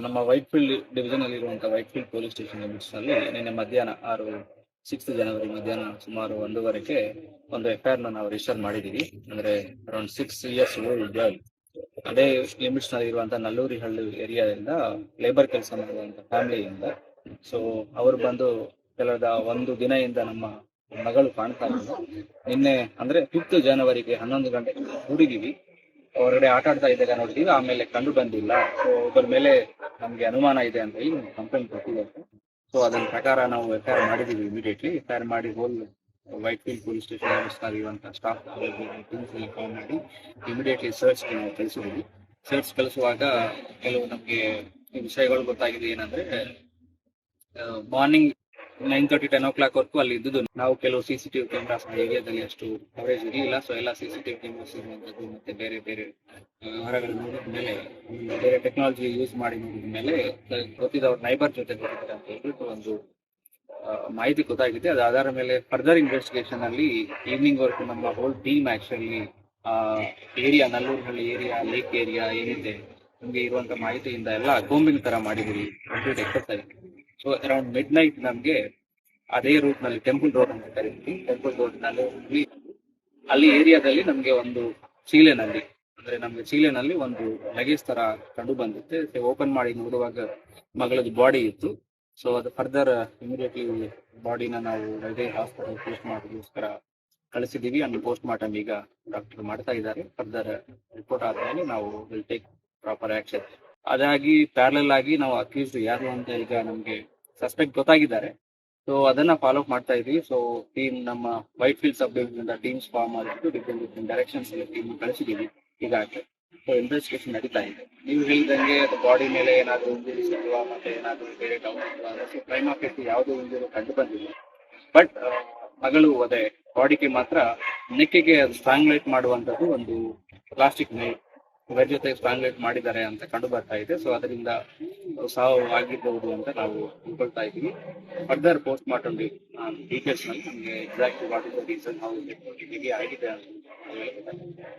ನಮ್ಮ ವೈಟ್‌ಫೀಲ್ಡ್ ಡಿವಿಷನ್ ಅಲ್ಲಿರುವಂತಹ Whitefield police station limits ನಲ್ಲಿ ನಿನ್ನೆ ಮಧ್ಯಾಹ್ನ 6 ಜನವರಿ ಮಧ್ಯಾಹ್ನ ಸುಮಾರು 1:30ಕ್ಕೆ ಒಂದು ಎಫ್ಐಆರ್ ನಾವು ರಿಜಿಸ್ಟರ್ ಮಾಡಿದೀವಿ. ಅಂದ್ರೆ ಅರೌಂಡ್ 6 ಇಯರ್ಸ್ ಓಲ್ಡ್ ಗರ್ಲ್, ಅದೇ ಲಿಮಿಟ್ಸ್ ನಲ್ಲಿ ಇರುವಂತಹ ನಲ್ಲೂರಿಹಳ್ಳಿ ಏರಿಯಾದಿಂದ ಲೇಬರ್ ಕೆಲಸ ಮಾಡುವಂತ ಫ್ಯಾಮಿಲಿಯಿಂದ. ಸೊ ಅವರು ಬಂದು ಕೆಲದ ಒಂದು ದಿನದಿಂದ ನಮ್ಮ ಮಗಳು ಕಾಣ್ತಾ ಇಲ್ಲ. ನಿನ್ನೆ ಅಂದ್ರೆ 5th ಜನವರಿಗೆ 11 ಗಂಟೆಗೆ ಹುಡುಗಿವಿ ಹೊರಗಡೆ ಆಟ ಆಡ್ತಾ ಇದ್ದಾಗ ನೋಡಿದೀವಿ, ಆಮೇಲೆ ಕಂಡು ಬಂದಿಲ್ಲ. ಸೊ ಒಬ್ಬರ ಮೇಲೆ ನಮ್ಗೆ ಅನುಮಾನ ಇದೆ ಅಂತ ಹೇಳಿ ಕಂಪ್ಲೇಂಟ್ ಕೊಟ್ಟಿದ್ದಾರೆ. ಸೊ ಅದರ ಪ್ರಕಾರ ನಾವು ಎಫ್ಐಆರ್ ಮಾಡಿದೀವಿ. ಇಮಿಡಿಯೇಟ್ಲಿ ಎಫ್ಐಆರ್ ಮಾಡಿ ಹೋಲ್ ವೈಟ್‌ಫೀಲ್ಡ್ ಪೊಲೀಸ್ ಸ್ಟೇಷನ್ ಇರುವಂತಹ ಸ್ಟಾಫ್ ಫಾರ್ಮ್ ಮಾಡಿ ಇಮಿಡಿಯೇಟ್ಲಿ ಸರ್ಚ್ ನಾವು ಕಳಿಸಿದ್ವಿ. ಸರ್ಚ್ ಕಳಿಸುವಾಗ ಕೆಲವು ನಮ್ಗೆ ವಿಷಯಗಳು ಗೊತ್ತಾಗಿದೆ. ಏನಂದ್ರೆ ಮಾರ್ನಿಂಗ್ 9:30 10 o'clock ವರ್ಗೂ ಅಲ್ಲಿ ಇದ್ದುದು. ನಾವು ಕೆಲವು ಸಿಸಿಟಿವಿ ಕ್ಯಾಮ್ರಾಸ್ ಏರಿಯಾದಲ್ಲಿ ಅಷ್ಟು ಕವರೇಜ್ ಇರಲಿಲ್ಲ. ಸೊ ಎಲ್ಲ ಸಿಸಿಟಿವಿ ಕ್ಯಾಮ್ರಾಸ್ ಇರುವಂತದ್ದು ಮತ್ತೆ ಬೇರೆ ಬೇರೆ ಹೊರಗಡೆ ನೋಡಿದ ಮೇಲೆ ಬೇರೆ ಟೆಕ್ನಾಲಜಿ ಯೂಸ್ ಮಾಡಿ ನೋಡಿದ ಮೇಲೆ ಗೊತ್ತಿದ್ದವ್ರ ನೈಬರ್ ಜೊತೆ ಗೊತ್ತಿದ್ದಾರೆ ಅಂತ ಹೇಳ್ಬಿಟ್ಟು ಒಂದು ಮಾಹಿತಿ ಗೊತ್ತಾಗಿದೆ. ಅದು ಆಧಾರ ಮೇಲೆ ಫರ್ದರ್ ಇನ್ವೆಸ್ಟಿಗೇಷನ್ ಅಲ್ಲಿ ಈವ್ನಿಂಗ್ ವರ್ಗು ನಮ್ಮ whole team actually area Nallurihalli area lake area ಏನಿದೆ ನಮ್ಗೆ ಇರುವಂತ ಮಾಹಿತಿಯಿಂದ ಎಲ್ಲ ಕೋಂಬಿಂಗ್ ತರ ಮಾಡಿದೀವಿ complete exercise. So around midnight ನಮ್ಗೆ ಅದೇ ರೂಟ್ ನಲ್ಲಿ ಟೆಂಪಲ್ ರೋಡ್ ಅಂತ ಕರೀತೀವಿ, ಟೆಂಪಲ್ ರೋಡ್ ನಲ್ಲಿ ಅಲ್ಲಿ ಏರಿಯಾದಲ್ಲಿ ನಮ್ಗೆ ಒಂದು ಚೀಲೆನಲ್ಲಿ ಅಂದ್ರೆ ನಮ್ಗೆ ಚೀಲೆನಲ್ಲಿ ಒಂದು ಲಗೇಜ್ ತರ ಕಂಡು ಬಂದಿತ್ತೆ. ಓಪನ್ ಮಾಡಿ ನೋಡುವಾಗ ಮಗಳದ್ದು ಬಾಡಿ ಇತ್ತು. ಸೊ ಅದು ಫರ್ದರ್ ಇಮಿಡಿಯೇಟ್ಲಿ ಬಾಡಿನ ನಾವು ರೈಲ್ವೆ ಹಾಸ್ಪಿಟಲ್ ಪೋಸ್ಟ್ ಮಾಡೋದಕ್ಕೋಸ್ಕರ ಕಳಿಸಿದೀವಿ. ಅಂಡ್ ಪೋಸ್ಟ್ ಮಾರ್ಟಮ್ ಈಗ ಡಾಕ್ಟರ್ ಮಾಡ್ತಾ ಇದ್ದಾರೆ. ಫರ್ದರ್ ರಿಪೋರ್ಟ್ ಆದ್ಮೇಲೆ ನಾವು ವಿಲ್ ಟೇಕ್ ಪ್ರಾಪರ್ ಆಕ್ಷನ್. ಅದಾಗಿ ಪ್ಯಾರಲಲ್ ಆಗಿ ನಾವು ಅಕ್ಯೂಸ್ಡ್ ಯಾರು ಅಂತ ಈಗ ನಮ್ಗೆ ಸಸ್ಪೆಕ್ಟ್ ಗೊತ್ತಾಗಿದ್ದಾರೆ. ಸೊ ಅದನ್ನ ಫಾಲೋ ಅಪ್ ಮಾಡ್ತಾ ಇದೀವಿ. ಸೊ ಟೀಮ್ ನಮ್ಮ Whitefield sub division teams form ಆಗಿದ್ದು ಡಿಫ್ರೆಂಟ್ ಡೈರೆಕ್ಷನ್ಸ್ ಟೀಮ್ ಕಳಿಸಿದೀವಿ ಈಗಾಗಲೇ. ಸೊ ಇನ್ವೆಸ್ಟಿಗೇಷನ್ ನಡೀತಾ ಇದೆ. ನೀವು ಹೇಳಿದಂಗೆ ಬಾಡಿ ಮೇಲೆ ಏನಾದ್ರು ಇಂಜುರೀಸ್ ಅಥವಾ ಮತ್ತೆ ಏನಾದ್ರು ಬೇರೆ ಡೌಟ್ ಸೊ ಕ್ರೈಮ್ ಆಫ್ ಯಾವುದೇ ಇಂಜುರಿ ಕಂಡು ಬಂದಿಲ್ಲ. ಬಟ್ ಮಗಳು ಅದೇ ಬಾಡಿಗೆ ಮಾತ್ರ ನೆಕ್ಕಿಗೆ ಸ್ಟ್ರಾಂಗ್ಲೈಟ್ ಮಾಡುವಂತದ್ದು ಒಂದು ಪ್ಲಾಸ್ಟಿಕ್ ನೈಫ್ ಇದರ ಜೊತೆ ಸ್ಟ್ರಾಂಗ್ಲೈಟ್ ಮಾಡಿದ್ದಾರೆ ಅಂತ ಕಂಡು ಬರ್ತಾ ಇದೆ. ಸೊ ಅದರಿಂದ ಸಾವು ಆಗಿರಬಹುದು ಅಂತ ನಾವು ತಿಳ್ಕೊಳ್ತಾ ಇದ್ದೀವಿ. ಫರ್ದರ್ ಪೋಸ್ಟ್ ಮಾರ್ಟಮ್ ಡೀಟೇಲ್ಸ್ ನಲ್ಲಿ ನಮಗೆ exact what is the reason how ಆಗಿದೆ ಅಂತ